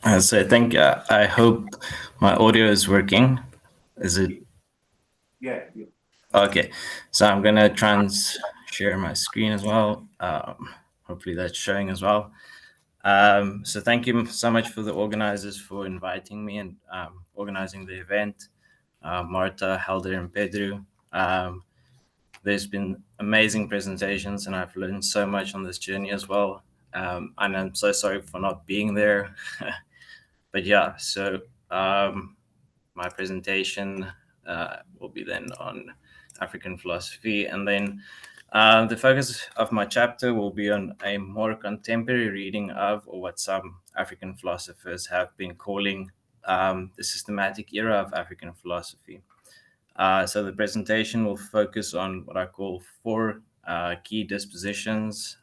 I hope my audio is working. Is it Yeah. okay? So I'm gonna share my screen as well. Hopefully that's showing as well. So thank you so much for the organizers for inviting me and organizing the event. Marta, Helder, and Pedro. There's been amazing presentations, and I've learned so much on this journey as well. And I'm so sorry for not being there. But yeah, so my presentation will be then on African philosophy, and then the focus of my chapter will be on a more contemporary reading of, or what some African philosophers have been calling, the systematic era of African philosophy. So the presentation will focus on what I call four key dispositions,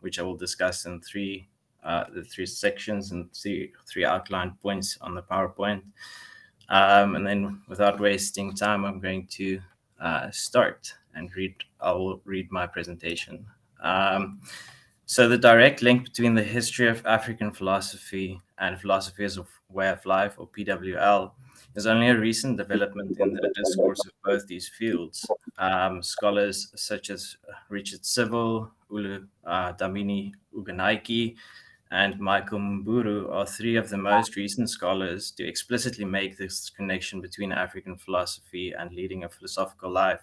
which I will discuss in the three sections and three outline points on the PowerPoint. And then without wasting time, I'm going to start and I'll read my presentation. So the direct link between the history of African philosophy and philosophy as a way of life, or PWL, is only a recent development in the discourse of both these fields. Scholars such as Richard Sivil, Ulu Damini Ugenaiki, and Michael Mburu are three of the most recent scholars to explicitly make this connection between African philosophy and leading a philosophical life,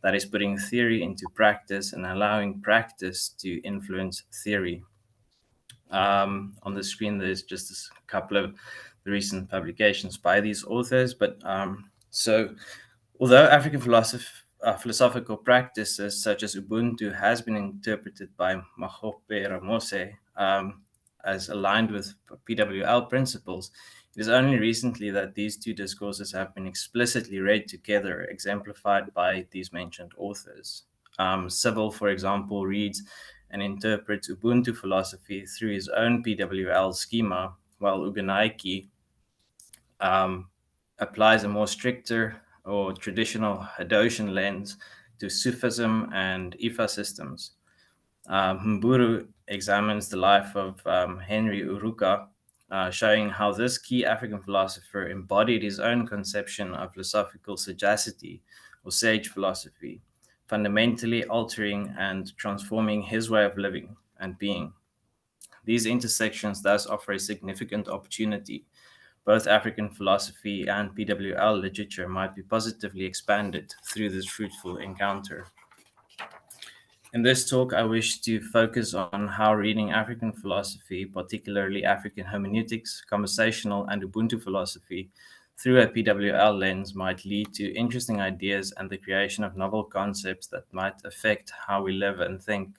that is, putting theory into practice and allowing practice to influence theory. On the screen, there's just a couple of the recent publications by these authors. So although African philosophical practices such as Ubuntu has been interpreted by Mahope Ramose as aligned with PWL principles, it is only recently that these two discourses have been explicitly read together, exemplified by these mentioned authors. Sybil, for example, reads and interprets Ubuntu philosophy through his own PWL schema, while Ugenaiki applies a more stricter or traditional Hadotian lens to Sufism and Ifa systems. Mburu examines the life of Henry Uruka, showing how this key African philosopher embodied his own conception of philosophical sagacity or sage philosophy, fundamentally altering and transforming his way of living and being. These intersections thus offer a significant opportunity. Both African philosophy and PWL literature might be positively expanded through this fruitful encounter. In this talk, I wish to focus on how reading African philosophy, particularly African hermeneutics, conversational, and Ubuntu philosophy, through a PWL lens might lead to interesting ideas and the creation of novel concepts that might affect how we live and think.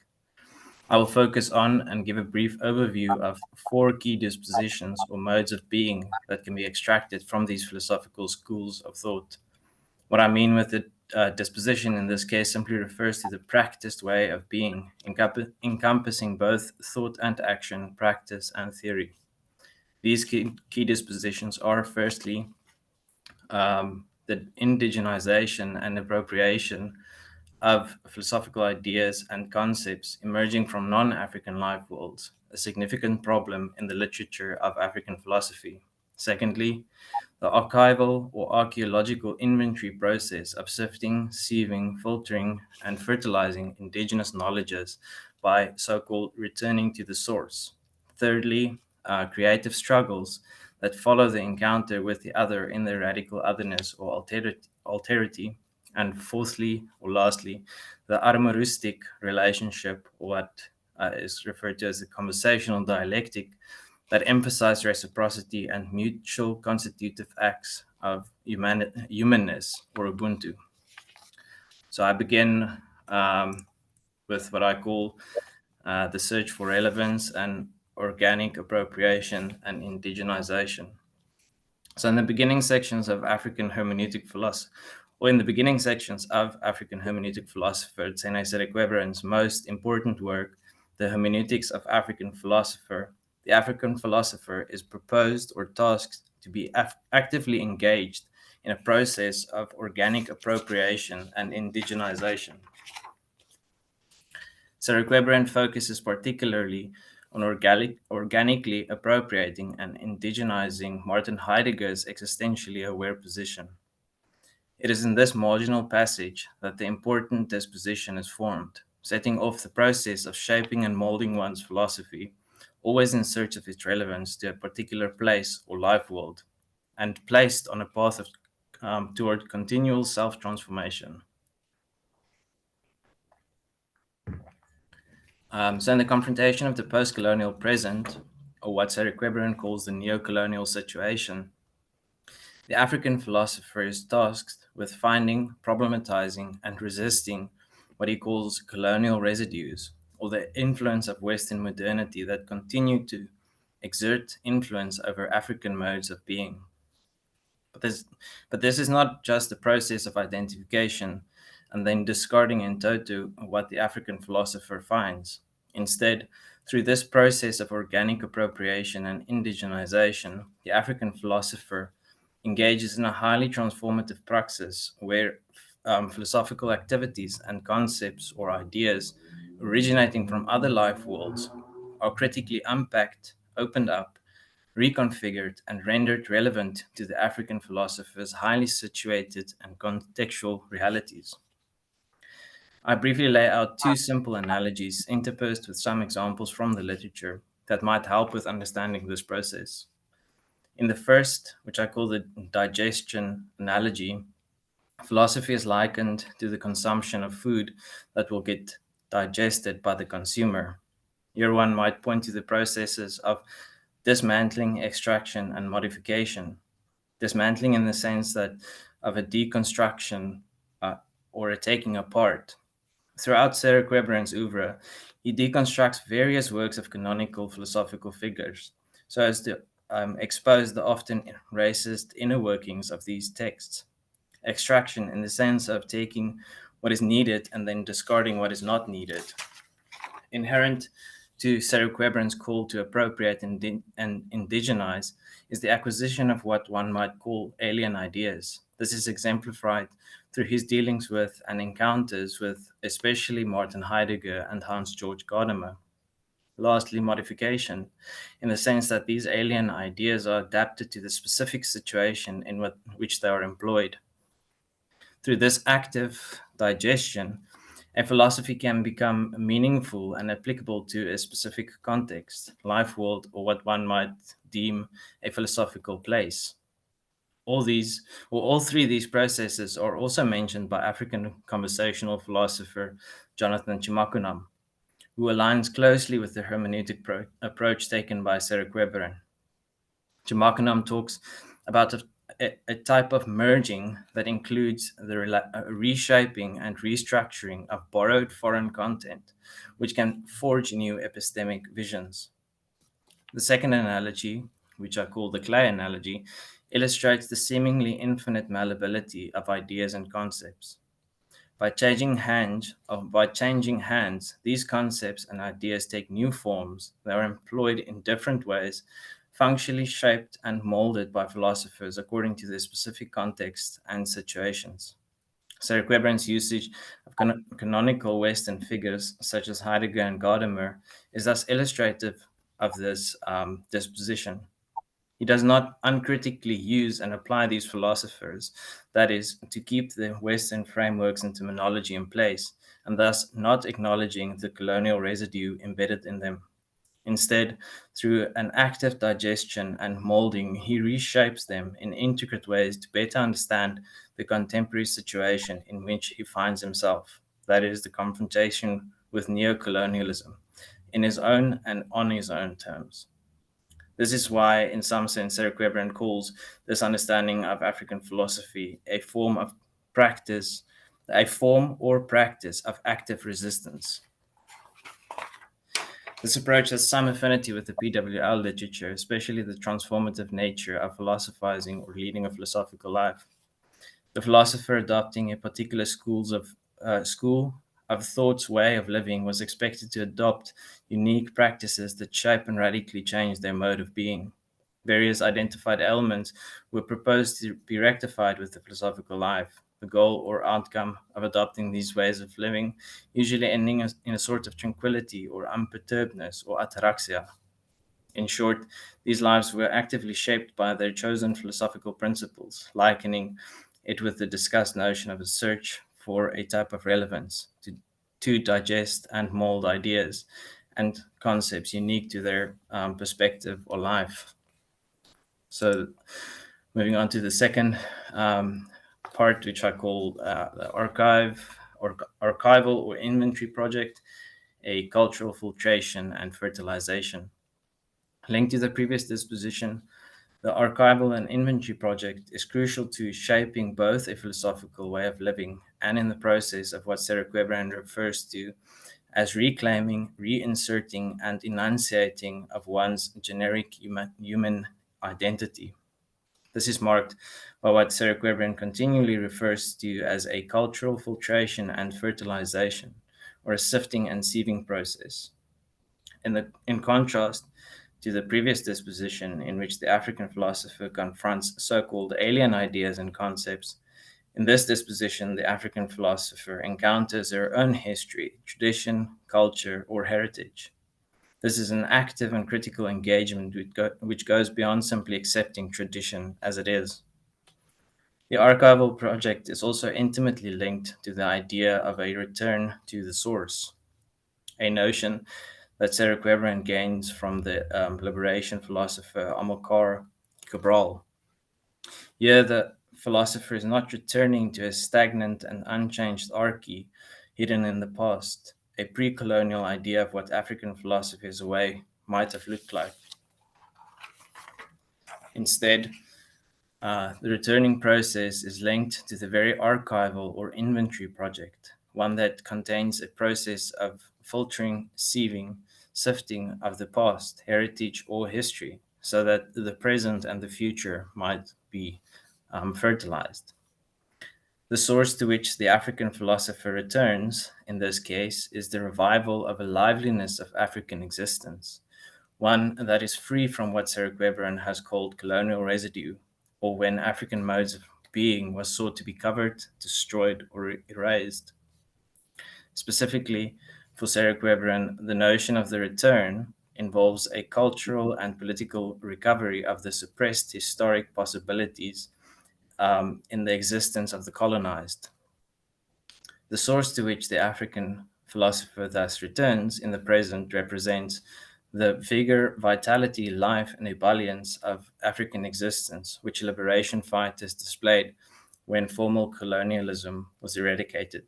I will focus on and give a brief overview of four key dispositions or modes of being that can be extracted from these philosophical schools of thought. What I mean with the disposition in this case simply refers to the practiced way of being, encompassing both thought and action, practice and theory. These key dispositions are, firstly, the indigenization and appropriation of philosophical ideas and concepts emerging from non-African life worlds, a significant problem in the literature of African philosophy. Secondly, the archival or archaeological inventory process of sifting, sieving, filtering, and fertilizing indigenous knowledges by so-called returning to the source. Thirdly, creative struggles that follow the encounter with the other in their radical otherness or alterity. And fourthly, or lastly, the armoristic relationship, what is referred to as the conversational dialectic, that emphasize reciprocity and mutual constitutive acts of humanness, or Ubuntu. So I begin with what I call the search for relevance and organic appropriation and indigenization. So in the beginning sections of African hermeneutic philosophy, or in the beginning sections of African hermeneutic philosopher Tsene Serekweberan's most important work, The Hermeneutics of African Philosopher, the African philosopher is proposed or tasked to be actively engaged in a process of organic appropriation and indigenization. Serekweberan focuses particularly on organically appropriating and indigenizing Martin Heidegger's existentially aware position. It is in this marginal passage that the important disposition is formed, setting off the process of shaping and molding one's philosophy, always in search of its relevance to a particular place or life world, and placed on a path toward continual self transformation. So, in the confrontation of the post colonial present, or what Sarah Queberin calls the neo colonial situation, the African philosopher is tasked with finding, problematizing, and resisting what he calls colonial residues, or the influence of Western modernity that continue to exert influence over African modes of being. But this is not just a process of identification and then discarding in toto what the African philosopher finds. Instead, through this process of organic appropriation and indigenization, the African philosopher engages in a highly transformative praxis where philosophical activities and concepts or ideas originating from other life worlds are critically unpacked, opened up, reconfigured, and rendered relevant to the African philosopher's highly situated and contextual realities. I briefly lay out two simple analogies interspersed with some examples from the literature that might help with understanding this process. In the first, which I call the digestion analogy, philosophy is likened to the consumption of food that will get digested by the consumer. Here one might point to the processes of dismantling, extraction, and modification. Dismantling in the sense that of a deconstruction or a taking apart. Throughout Sarah Queberin's oeuvre, he deconstructs various works of canonical philosophical figures so as to expose the often racist inner workings of these texts. Extraction in the sense of taking what is needed and then discarding what is not needed. Inherent to Sarah Queberin's call to appropriate and indigenize is the acquisition of what one might call alien ideas. This is exemplified through his dealings with and encounters with especially Martin Heidegger and Hans Georg Gadamer. Lastly, modification, in the sense that these alien ideas are adapted to the specific situation in which they are employed. Through this active digestion, a philosophy can become meaningful and applicable to a specific context, life world, or what one might deem a philosophical place. All three of these processes are also mentioned by African conversational philosopher Jonathan Chimakunam, who aligns closely with the hermeneutic approach taken by Sarah Queberin. Chimakunam talks about a type of merging that includes the reshaping and restructuring of borrowed foreign content, which can forge new epistemic visions. The second analogy, which I call the clay analogy, illustrates the seemingly infinite malleability of ideas and concepts. By changing hands, these concepts and ideas take new forms. They are employed in different ways, functionally shaped and molded by philosophers according to their specific context and situations. Sarah Queberin's usage of canonical Western figures such as Heidegger and Gadamer is thus illustrative of this disposition. He does not uncritically use and apply these philosophers, that is, to keep the Western frameworks and terminology in place, and thus not acknowledging the colonial residue embedded in them. Instead, through an active digestion and molding, he reshapes them in intricate ways to better understand the contemporary situation in which he finds himself, that is, the confrontation with neocolonialism, in his own and on his own terms. This is why, in some sense, Sarah Queberin calls this understanding of African philosophy a form or practice of active resistance. This approach has some affinity with the PWL literature, especially the transformative nature of philosophizing or leading a philosophical life. The philosopher adopting a particular school of thought's way of living was expected to adopt unique practices that shape and radically change their mode of being. Various identified elements were proposed to be rectified with the philosophical life. the goal or outcome of adopting these ways of living, usually ending in a sort of tranquility or unperturbedness or ataraxia. In short, these lives were actively shaped by their chosen philosophical principles, likening it with the discussed notion of a search for a type of relevance to digest and mold ideas and concepts unique to their perspective or life. So, moving on to the second part, which I call the archival or inventory project, a cultural filtration and fertilization. Linked to the previous disposition, the archival and inventory project is crucial to shaping both a philosophical way of living and in the process of what Sarah Quebran refers to as reclaiming, reinserting, and enunciating of one's generic human identity. This is marked by what Sarah Quebran continually refers to as a cultural filtration and fertilization, or a sifting and sieving process. In contrast to the previous disposition, in which the African philosopher confronts so called alien ideas and concepts, in this disposition, the African philosopher encounters her own history, tradition, culture, or heritage. This is an active and critical engagement which goes beyond simply accepting tradition as it is. The archival project is also intimately linked to the idea of a return to the source, a notion that Sarah Quebran gains from the liberation philosopher Amilcar Cabral. Here, the philosopher is not returning to a stagnant and unchanged archy hidden in the past, a pre colonial idea of what African philosophy as a way might have looked like. Instead, the returning process is linked to the very archival or inventory project, one that contains a process of filtering, sieving, sifting of the past, heritage, or history, so that the present and the future might be fertilized. The source to which the African philosopher returns, in this case, is the revival of a liveliness of African existence, one that is free from what Sarah Quebran has called colonial residue, or when African modes of being was sought to be covered, destroyed, or erased. Specifically, for Sarah Quebran, the notion of the return involves a cultural and political recovery of the suppressed historic possibilities in the existence of the colonized. The source to which the African philosopher thus returns in the present represents the vigor, vitality, life, and ebullience of African existence, which liberation fighters displayed when formal colonialism was eradicated.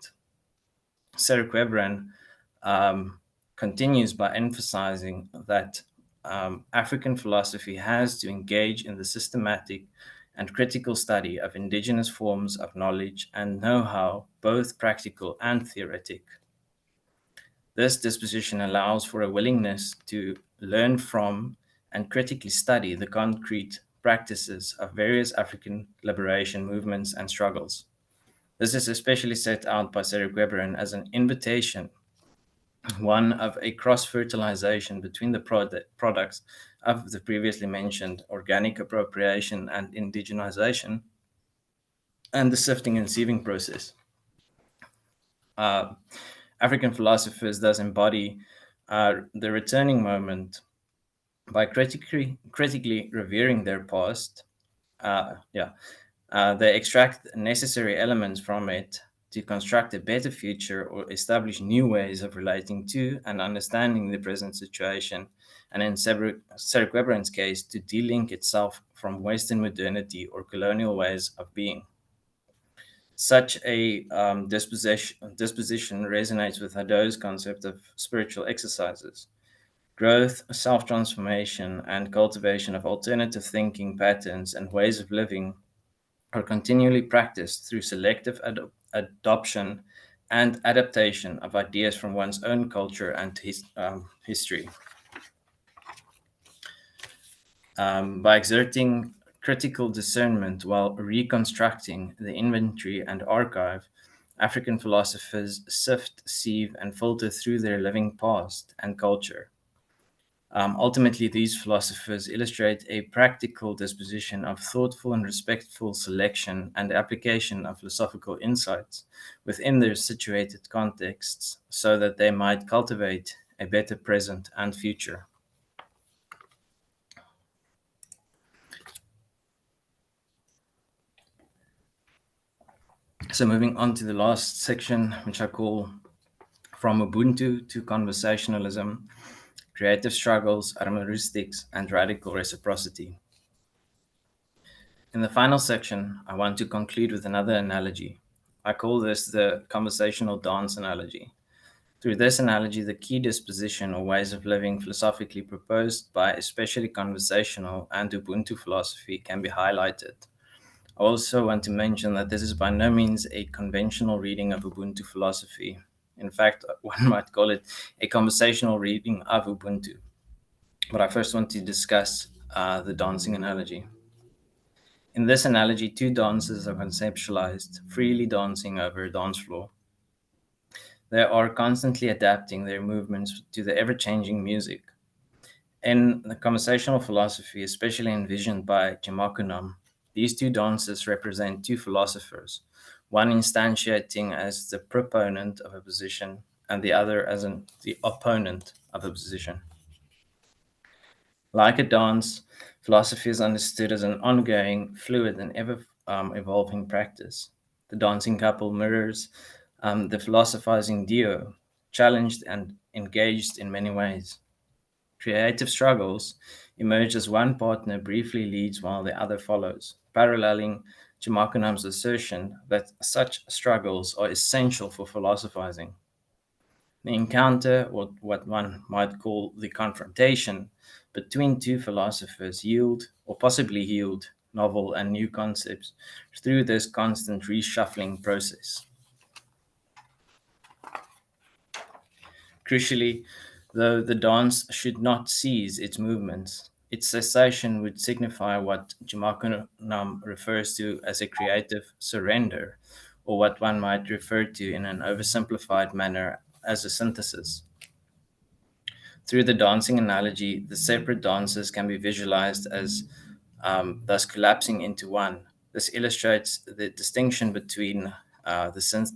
Sarah Quebran um, continues by emphasizing that African philosophy has to engage in the systematic and critical study of indigenous forms of knowledge and know how, both practical and theoretic. This disposition allows for a willingness to learn from and critically study the concrete practices of various African liberation movements and struggles. This is especially set out by Sarah Quebran as an invitation, one of a cross fertilization between the products of the previously mentioned organic appropriation and indigenization and the sifting and sieving process. Uh, African philosophers thus embody the returning moment by critically revering their past. They extract necessary elements from it to construct a better future or establish new ways of relating to and understanding the present situation, and in Sarah Quebran's case, to delink itself from Western modernity or colonial ways of being. Such a disposition resonates with Hadot's concept of spiritual exercises. Growth, self transformation, and cultivation of alternative thinking patterns and ways of living are continually practiced through selective adoption and adaptation of ideas from one's own culture and history. By exerting critical discernment while reconstructing the inventory and archive, African philosophers sift, sieve, and filter through their living past and culture. Ultimately, these philosophers illustrate a practical disposition of thoughtful and respectful selection and application of philosophical insights within their situated contexts so that they might cultivate a better present and future. So, moving on to the last section, which I call From Ubuntu to Conversationalism, Creative Struggles, Hermeneutics, and Radical Reciprocity. In the final section, I want to conclude with another analogy. I call this the conversational dance analogy. Through this analogy, the key disposition or ways of living philosophically proposed by especially conversational and Ubuntu philosophy can be highlighted. I also want to mention that this is by no means a conventional reading of Ubuntu philosophy. In fact, one might call it a conversational reading of Ubuntu. But I first want to discuss the dancing analogy. In this analogy, two dancers are conceptualized, freely dancing over a dance floor. They are constantly adapting their movements to the ever changing music. In the conversational philosophy, especially envisioned by Jaco, these two dancers represent two philosophers, one instantiating as the proponent of a position and the other as the opponent of a position. Like a dance, philosophy is understood as an ongoing, fluid, and ever evolving practice. The dancing couple mirrors the philosophizing duo, challenged and engaged in many ways. Creative struggles emerge as one partner briefly leads while the other follows, paralleling Chamakunam's assertion that such struggles are essential for philosophizing. The encounter, or what one might call the confrontation, between two philosophers yield, or possibly yield, novel and new concepts through this constant reshuffling process. Crucially, though the dance should not cease its movements, its cessation would signify what Jumakunam refers to as a creative surrender, or what one might refer to in an oversimplified manner as a synthesis. Through the dancing analogy, the separate dances can be visualized as thus collapsing into one. This illustrates the distinction between the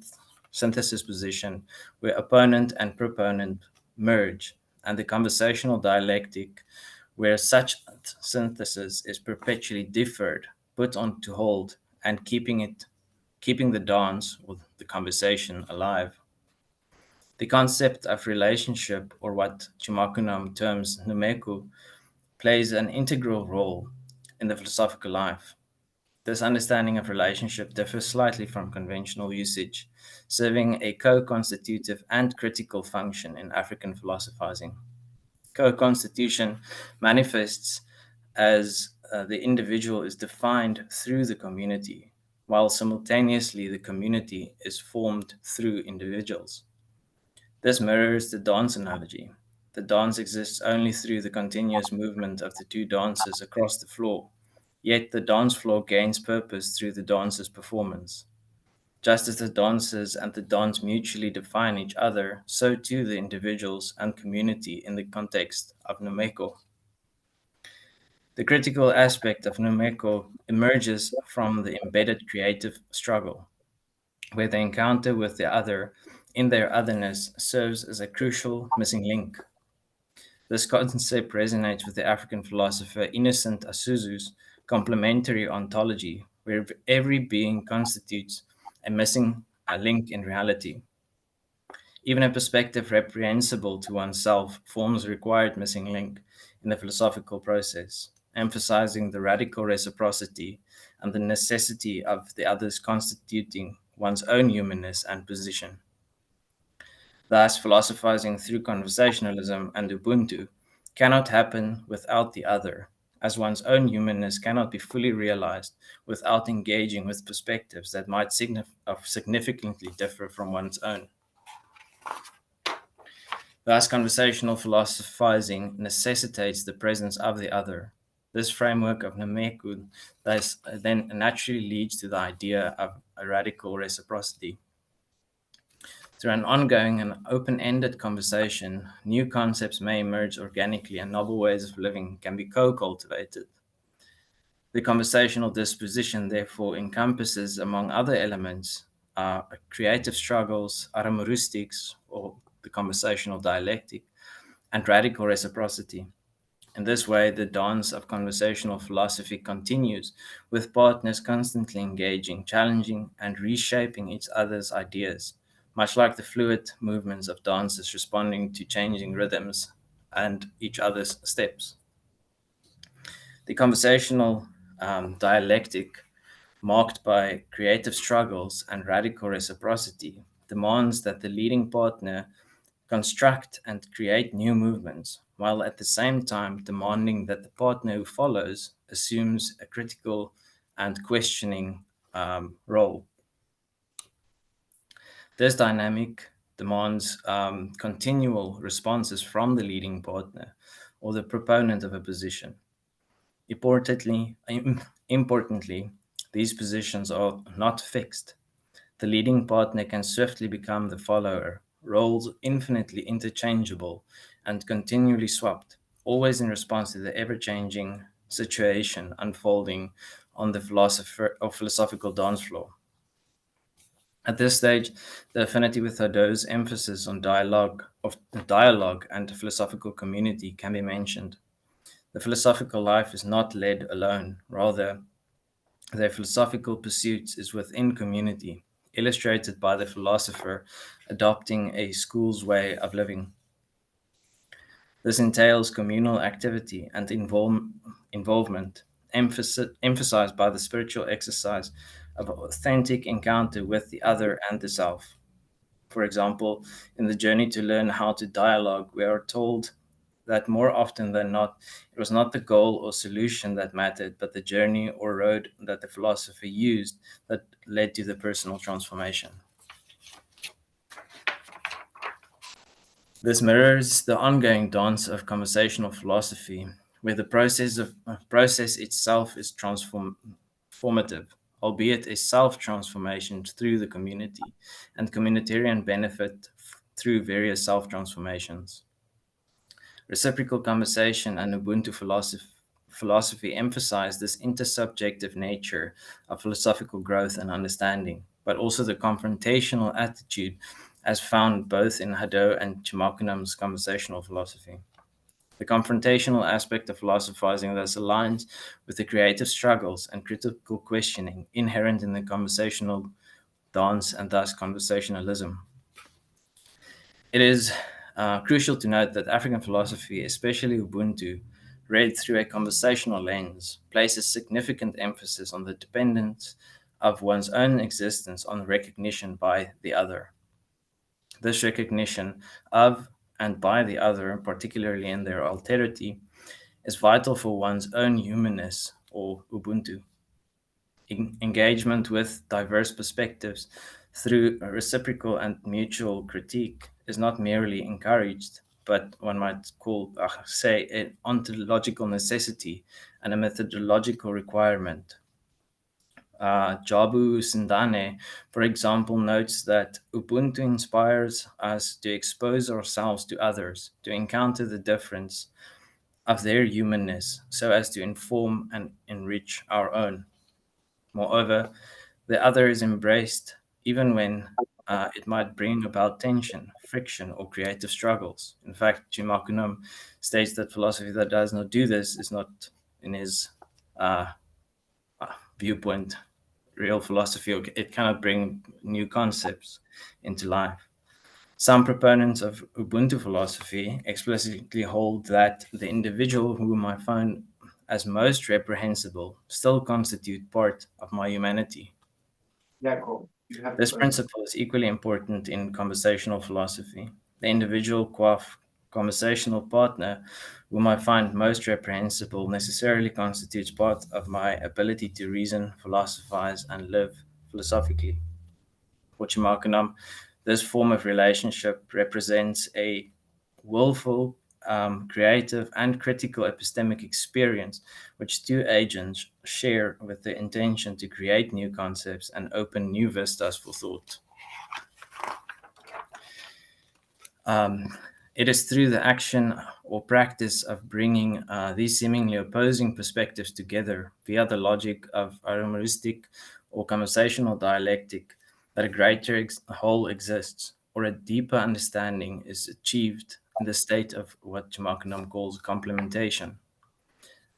synthesis position, where opponent and proponent merge, and the conversational dialectic, where such synthesis is perpetually deferred, put on to hold, and keeping the dance or the conversation alive. The concept of relationship, or what Chimakunam terms numeku, plays an integral role in the philosophical life. This understanding of relationship differs slightly from conventional usage, serving a co constitutive and critical function in African philosophizing. Co constitution manifests as the individual is defined through the community, while simultaneously the community is formed through individuals. This mirrors the dance analogy. The dance exists only through the continuous movement of the two dancers across the floor, yet the dance floor gains purpose through the dancer's performance. Just as the dancers and the dance mutually define each other, so too the individuals and community in the context of Numeko. The critical aspect of Numeko emerges from the embedded creative struggle, where the encounter with the other in their otherness serves as a crucial missing link. This concept resonates with the African philosopher Innocent Asuzu's complementary ontology, where every being constitutes a missing link in reality. Even a perspective reprehensible to oneself forms a required missing link in the philosophical process, emphasizing the radical reciprocity and the necessity of the others constituting one's own humanness and position. Thus, philosophizing through conversationalism and Ubuntu cannot happen without the other, as one's own humanness cannot be fully realized without engaging with perspectives that might significantly differ from one's own. Thus, conversational philosophizing necessitates the presence of the other. This framework of Nameku thus then naturally leads to the idea of a radical reciprocity. Through an ongoing and open ended conversation, new concepts may emerge organically and novel ways of living can be co cultivated. The conversational disposition, therefore, encompasses, among other elements, creative struggles, aramoristics, or the conversational dialectic, and radical reciprocity. In this way, the dance of conversational philosophy continues, with partners constantly engaging, challenging, and reshaping each other's ideas, much like the fluid movements of dancers responding to changing rhythms and each other's steps. The conversational dialectic, marked by creative struggles and radical reciprocity, demands that the leading partner construct and create new movements, while at the same time demanding that the partner who follows assumes a critical and questioning role. This dynamic demands continual responses from the leading partner or the proponent of a position. Importantly, these positions are not fixed. The leading partner can swiftly become the follower, roles infinitely interchangeable and continually swapped, always in response to the ever changing situation unfolding on the philosophical dance floor. At this stage, the affinity with Hadot's emphasis on dialogue and philosophical community can be mentioned. The philosophical life is not led alone, rather, their philosophical pursuits is within community, illustrated by the philosopher adopting a school's way of living. This entails communal activity and involvement, emphasized by the spiritual exercise of authentic encounter with the other and the self. For example, in the journey to learn how to dialogue, we are told that more often than not, it was not the goal or solution that mattered, but the journey or road that the philosopher used that led to the personal transformation. This mirrors the ongoing dance of conversational philosophy, where the process itself is transformative, albeit a self-transformation through the community, and communitarian benefit through various self-transformations. Reciprocal conversation and Ubuntu philosophy emphasize this intersubjective nature of philosophical growth and understanding, but also the confrontational attitude as found both in Hadot and Chimokunam's conversational philosophy. The confrontational aspect of philosophizing thus aligns with the creative struggles and critical questioning inherent in the conversational dance and thus conversationalism. It is crucial to note that African philosophy, especially Ubuntu, read through a conversational lens, places significant emphasis on the dependence of one's own existence on recognition by the other. This recognition of and by the other, particularly in their alterity, is vital for one's own humanness or Ubuntu. Engagement with diverse perspectives through a reciprocal and mutual critique is not merely encouraged, but one might say, an ontological necessity and a methodological requirement. Jabu Sindane, for example, notes that Ubuntu inspires us to expose ourselves to others, to encounter the difference of their humanness, so as to inform and enrich our own. Moreover, the other is embraced even when it might bring about tension, friction, or creative struggles. In fact, Chimakunam states that philosophy that does not do this is not, in his uh, viewpoint, real philosophy. It cannot bring new concepts into life. Some proponents of Ubuntu philosophy explicitly hold that the individual whom I find as most reprehensible still constitute part of my humanity. Jaco, you have the This floor. principle is equally important in conversational philosophy. The individual qua conversational partner whom I find most reprehensible necessarily constitutes part of my ability to reason, philosophize, and live philosophically. For Chimakunam, this form of relationship represents a willful, creative, and critical epistemic experience which two agents share with the intention to create new concepts and open new vistas for thought. Um, it is through the action or practice of bringing these seemingly opposing perspectives together via the logic of aromaristic or conversational dialectic that a greater whole exists, or a deeper understanding is achieved in the state of what Chamakanam calls complementation.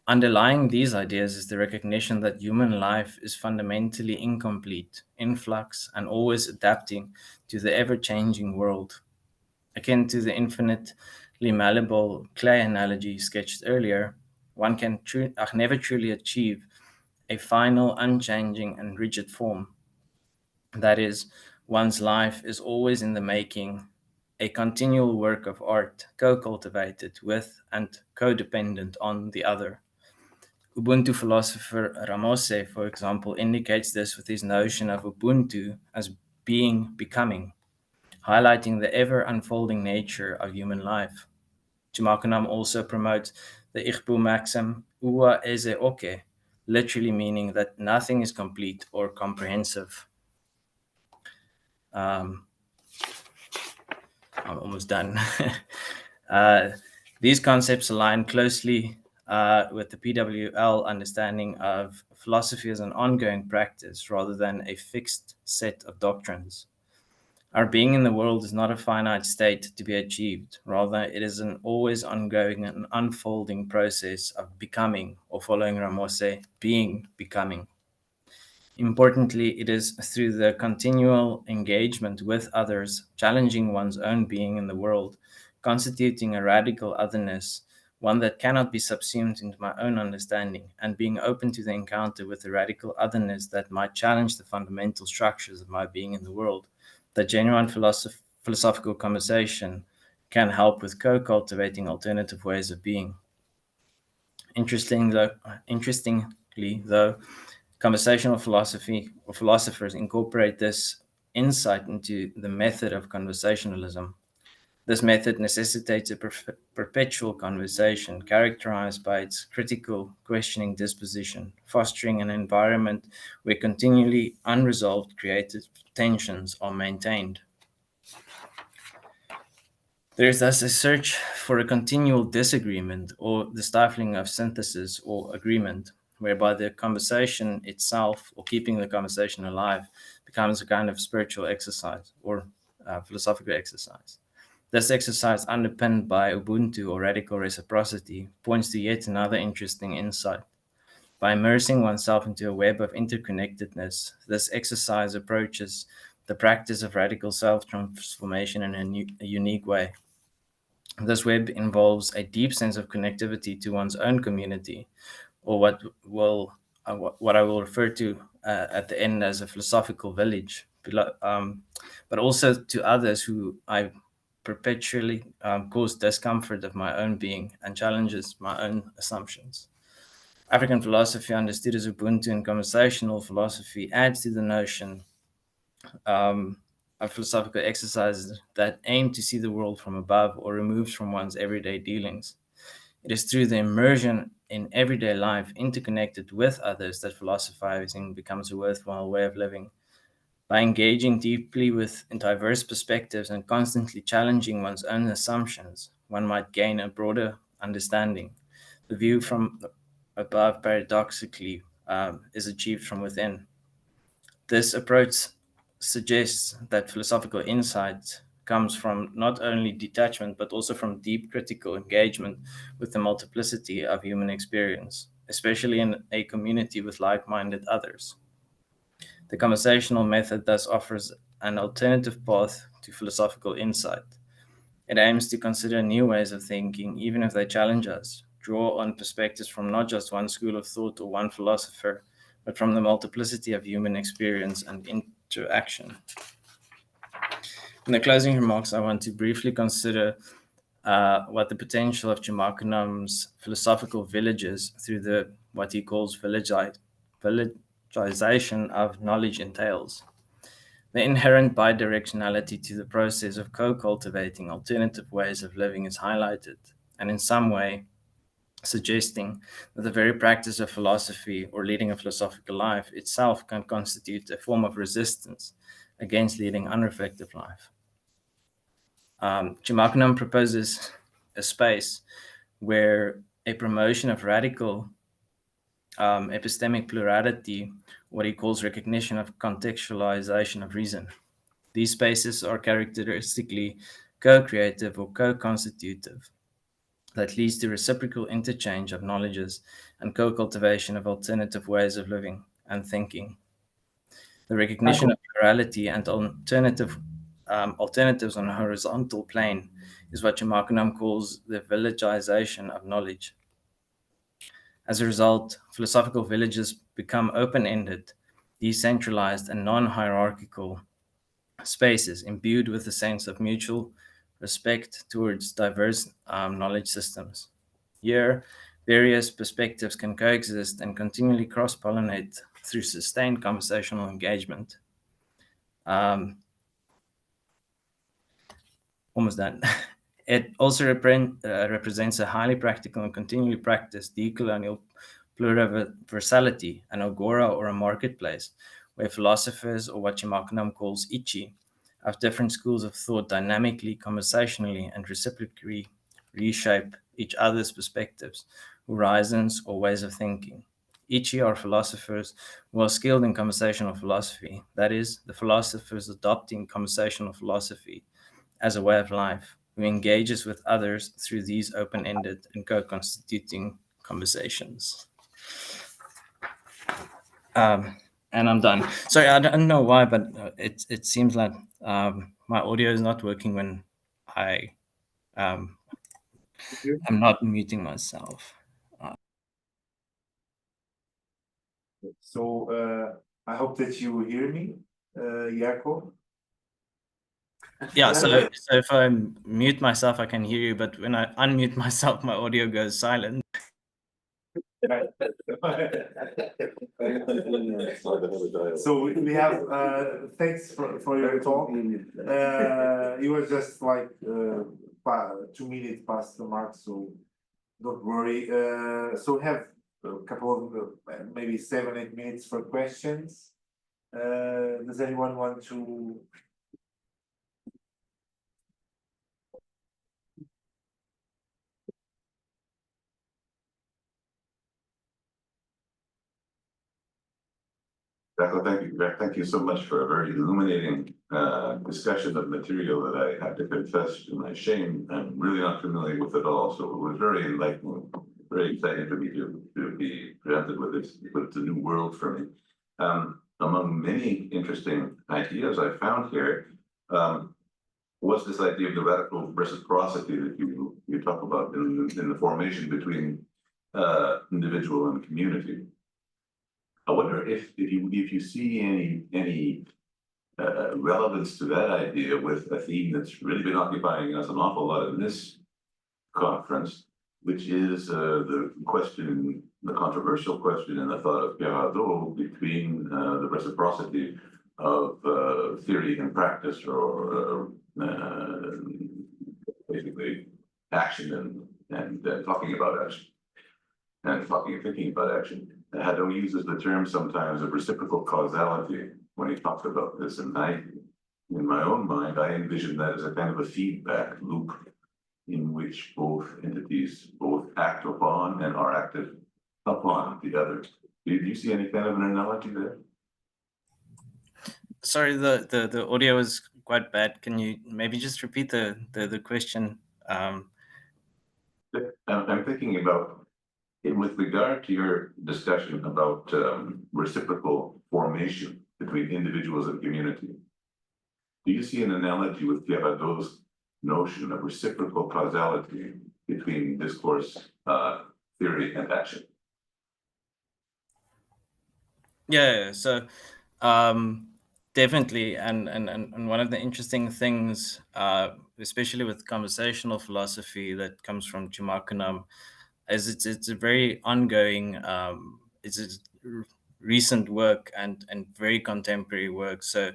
Underlying these ideas is the recognition that human life is fundamentally incomplete, in flux, and always adapting to the ever changing world. Akin to the infinitely malleable clay analogy sketched earlier, one can never truly achieve a final, unchanging, and rigid form. That is, one's life is always in the making, a continual work of art, co cultivated with and codependent on the other. Ubuntu philosopher Ramose, for example, indicates this with his notion of Ubuntu as being becoming, highlighting the ever unfolding nature of human life. Chimakunam also promotes the Igbo maxim, Ua eze oke, literally meaning that nothing is complete or comprehensive. Um, I'm almost done. uh, these concepts align closely with the PWL understanding of philosophy as an ongoing practice rather than a fixed set of doctrines. Our being in the world is not a finite state to be achieved. Rather, it is an always ongoing and unfolding process of becoming, or following Ramose, being becoming. Importantly, it is through the continual engagement with others, challenging one's own being in the world, constituting a radical otherness, one that cannot be subsumed into my own understanding, and being open to the encounter with the radical otherness that might challenge the fundamental structures of my being in the world. The genuine philosophical conversation can help with co cultivating alternative ways of being. Interestingly, though, conversational philosophy or philosophers incorporate this insight into the method of conversationalism. This method necessitates a perpetual conversation characterized by its critical, questioning disposition, fostering an environment where continually unresolved creative tensions are maintained. There is thus a search for a continual disagreement or the stifling of synthesis or agreement, whereby the conversation itself or keeping the conversation alive becomes a kind of spiritual exercise or philosophical exercise. This exercise, underpinned by Ubuntu or radical reciprocity, points to yet another interesting insight. By immersing oneself into a web of interconnectedness, this exercise approaches the practice of radical self transformation in a unique way. This web involves a deep sense of connectivity to one's own community, or what I will refer to at the end as a philosophical village, but also to others who I perpetually cause discomfort of my own being and challenges my own assumptions. African philosophy, understood as Ubuntu and conversational philosophy, adds to the notion of philosophical exercises that aim to see the world from above or removed from one's everyday dealings. It is through the immersion in everyday life, interconnected with others, that philosophizing becomes a worthwhile way of living. By engaging deeply with diverse perspectives and constantly challenging one's own assumptions, one might gain a broader understanding. The view from above, paradoxically, is achieved from within. This approach suggests that philosophical insight comes from not only detachment but also from deep critical engagement with the multiplicity of human experience, especially in a community with like minded others. The conversational method thus offers an alternative path to philosophical insight. It aims to consider new ways of thinking, even if they challenge us, draw on perspectives from not just one school of thought or one philosopher, but from the multiplicity of human experience and interaction. In the closing remarks, I want to briefly consider what the potential of Chamakanam's philosophical villages through the what he calls villagization of knowledge entails. The inherent bidirectionality to the process of co cultivating alternative ways of living is highlighted, and in some way, suggesting that the very practice of philosophy or leading a philosophical life itself can constitute a form of resistance against leading unreflective life. Chimakunam proposes a space where a promotion of radical epistemic plurality, what he calls recognition of contextualization of reason. These spaces are characteristically co creative or co constitutive, that leads to reciprocal interchange of knowledges and co cultivation of alternative ways of living and thinking. The recognition of plurality and alternatives on a horizontal plane is what Jamakunam calls the villagization of knowledge. As a result, philosophical villages become open ended, decentralized, and non hierarchical spaces imbued with a sense of mutual respect towards diverse knowledge systems. Here, various perspectives can coexist and continually cross pollinate through sustained conversational engagement. Um, Almost done. It also represents a highly practical and continually practiced decolonial pluriversality, an agora or a marketplace, where philosophers, or what Chimakunam calls ichi, of different schools of thought dynamically, conversationally, and reciprocally reshape each other's perspectives, horizons, or ways of thinking. Ichi are philosophers who are skilled in conversational philosophy, that is, the philosophers adopting conversational philosophy as a way of life, who engages with others through these open ended and co constituting conversations. And I'm done. Sorry, I don't know why, but it seems like my audio is not working when I am not muting myself. So I hope that you hear me, Jaco. Yeah, so if I mute myself, I can hear you, but when I unmute myself, my audio goes silent. So we have thanks for your talk. You were just like 2 minutes past the mark, so don't worry. So have a couple of maybe 7, 8 minutes for questions. Does anyone want to? Jaco, thank you so much for a very illuminating discussion of material that I have to confess to my shame, I'm really not familiar with at all. So it was very enlightening, very exciting for me to be presented with this. It's a new world for me. Among many interesting ideas I found here was this idea of the radical reciprocity that you talk about in the formation between individual and community. I wonder if you see any relevance to that idea with a theme that's really been occupying us an awful lot in this conference, which is the question, the controversial question in the thought of Jaco between the reciprocity of theory and practice, or basically action and talking about action and talking and thinking about action. Hadot uses the term sometimes of reciprocal causality when he talks about this, and in my own mind, I envision that as a kind of a feedback loop in which both entities both act upon and are acted upon the other. Do you see any kind of an analogy there? Sorry, the audio is quite bad. Can you maybe just repeat the question? I'm thinking about, with regard to your discussion about reciprocal formation between individuals and community, do you see an analogy with Jaco's notion of reciprocal causality between discourse, theory, and action? Yeah, so definitely, and one of the interesting things, especially with conversational philosophy that comes from Chimakunam, is it's a very ongoing, it's a recent work and very contemporary work. So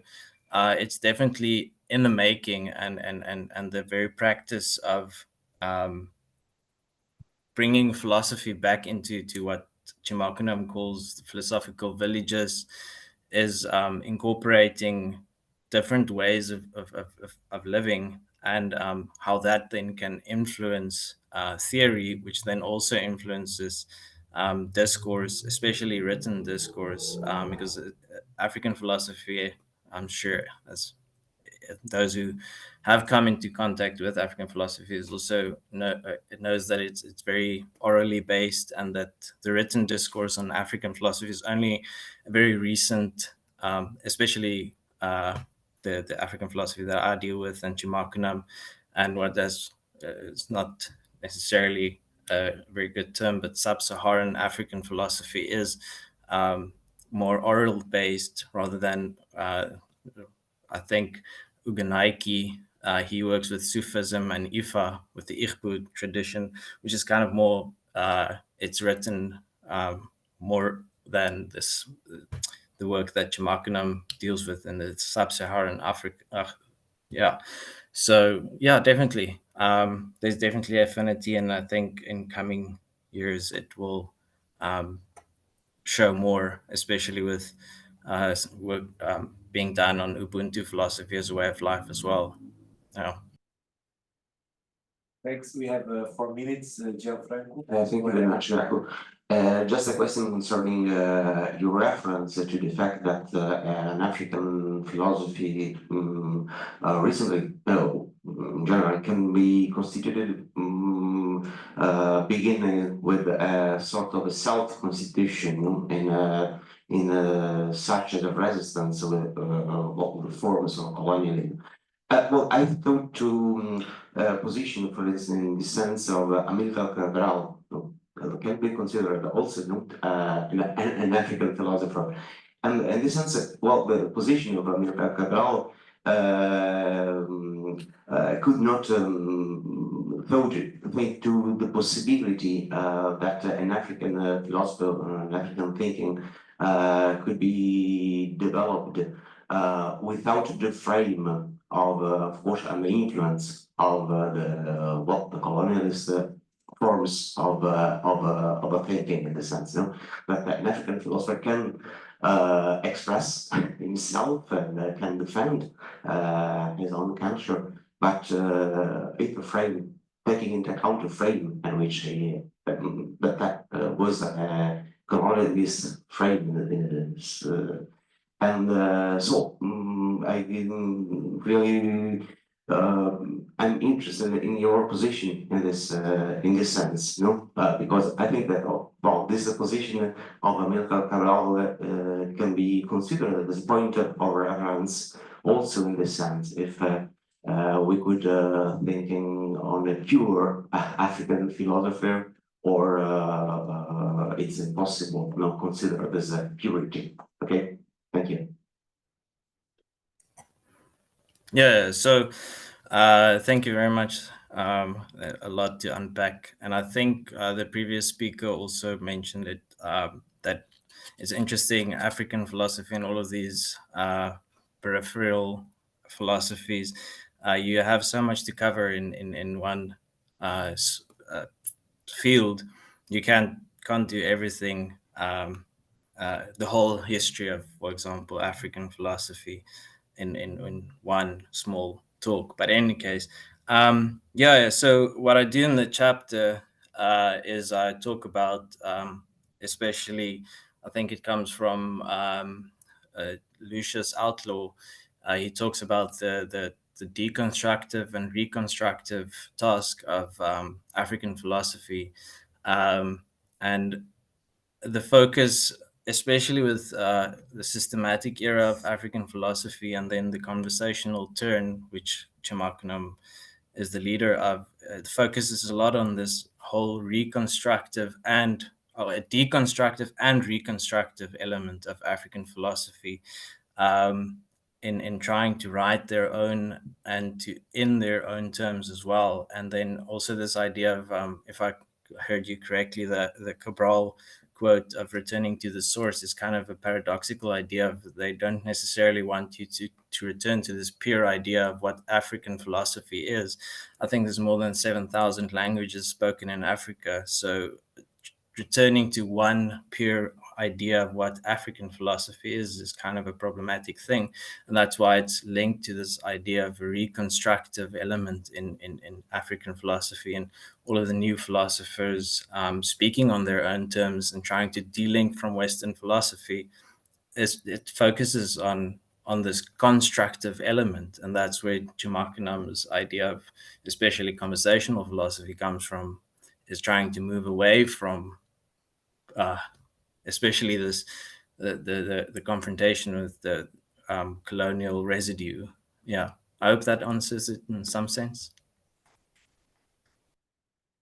it's definitely in the making, and the very practice of um, bringing philosophy back into what Chimakunam calls philosophical villages is incorporating different ways of living and how that then can influence theory, which then also influences discourse, especially written discourse, because African philosophy, I'm sure, as those who have come into contact with African philosophy is also it knows that it's very orally based, and that the written discourse on African philosophy is only a very recent, especially the African philosophy that I deal with, and Chimakunam, and what does it's not necessarily a very good term, but sub-Saharan African philosophy is um, more oral based rather than I think Uganaiki. He works with Sufism and Ifa with the Igbo tradition, which is kind of more, it's written more than this, the work that Chamakunam deals with in the sub-Saharan Africa. Yeah. So, yeah, definitely. There's definitely affinity, and I think in coming years it will um, show more, especially with work being done on Ubuntu philosophy as a way of life as well. Yeah. Thanks. We have 4 minutes, Gianfranco. Thank you very much, Jaco. Just a question concerning your reference to the fact that an African philosophy recently, in general, can be constituted beginning with a sort of a self-constitution in such a resistance with what forms of colonialism. Well, I thought to position, for instance, in the sense of Amilcar Cabral, can be considered also an African philosopher. And in this sense, well, the position of Amilcar Cabral could not think to the possibility that an African philosopher, an African thinking could be developed without the frame of course, and the influence of the colonialist forms of a thinking in the sense, no? That an African philosopher can express himself and can defend his own culture, but if a frame, taking into account the frame in which he, that was a colonialist frame, and so I didn't really. I'm interested in your position in this sense, no? Because I think that well, this position of Amilcar Cabral can be considered as a point of reference, also in this sense, if we could thinking on a pure African philosopher, or it's impossible not considered as a purity. Okay. Thank you. Yeah. So, thank you very much. A lot to unpack, and I think the previous speaker also mentioned it, that it's interesting African philosophy and all of these peripheral philosophies. You have so much to cover in one uh, s- uh, field. You can't do everything. The whole history of, for example, African philosophy in one small talk. But in any case, yeah. So what I do in the chapter is I talk about, especially, I think it comes from Lucius Outlaw. He talks about the deconstructive and reconstructive task of African philosophy, and the focus, especially with the systematic era of African philosophy, and then the conversational turn, which Chamakunam is the leader of, it focuses a lot on this whole reconstructive and or a deconstructive and reconstructive element of African philosophy, um, in trying to write their own and to in their own terms as well. And then also this idea of, if I heard you correctly, the Cabral quote of returning to the source is kind of a paradoxical idea of they don't necessarily want you to return to this pure idea of what African philosophy is. I think there's more than 7,000 languages spoken in Africa. So returning to one pure idea of what African philosophy is kind of a problematic thing. And that's why it's linked to this idea of a reconstructive element in African philosophy, and all of the new philosophers speaking on their own terms and trying to de-link from Western philosophy. It focuses on this constructive element, and that's where Chumakinam's idea of especially conversational philosophy comes from, is trying to move away from uh, especially this the confrontation with the colonial residue. Yeah, I hope that answers it in some sense.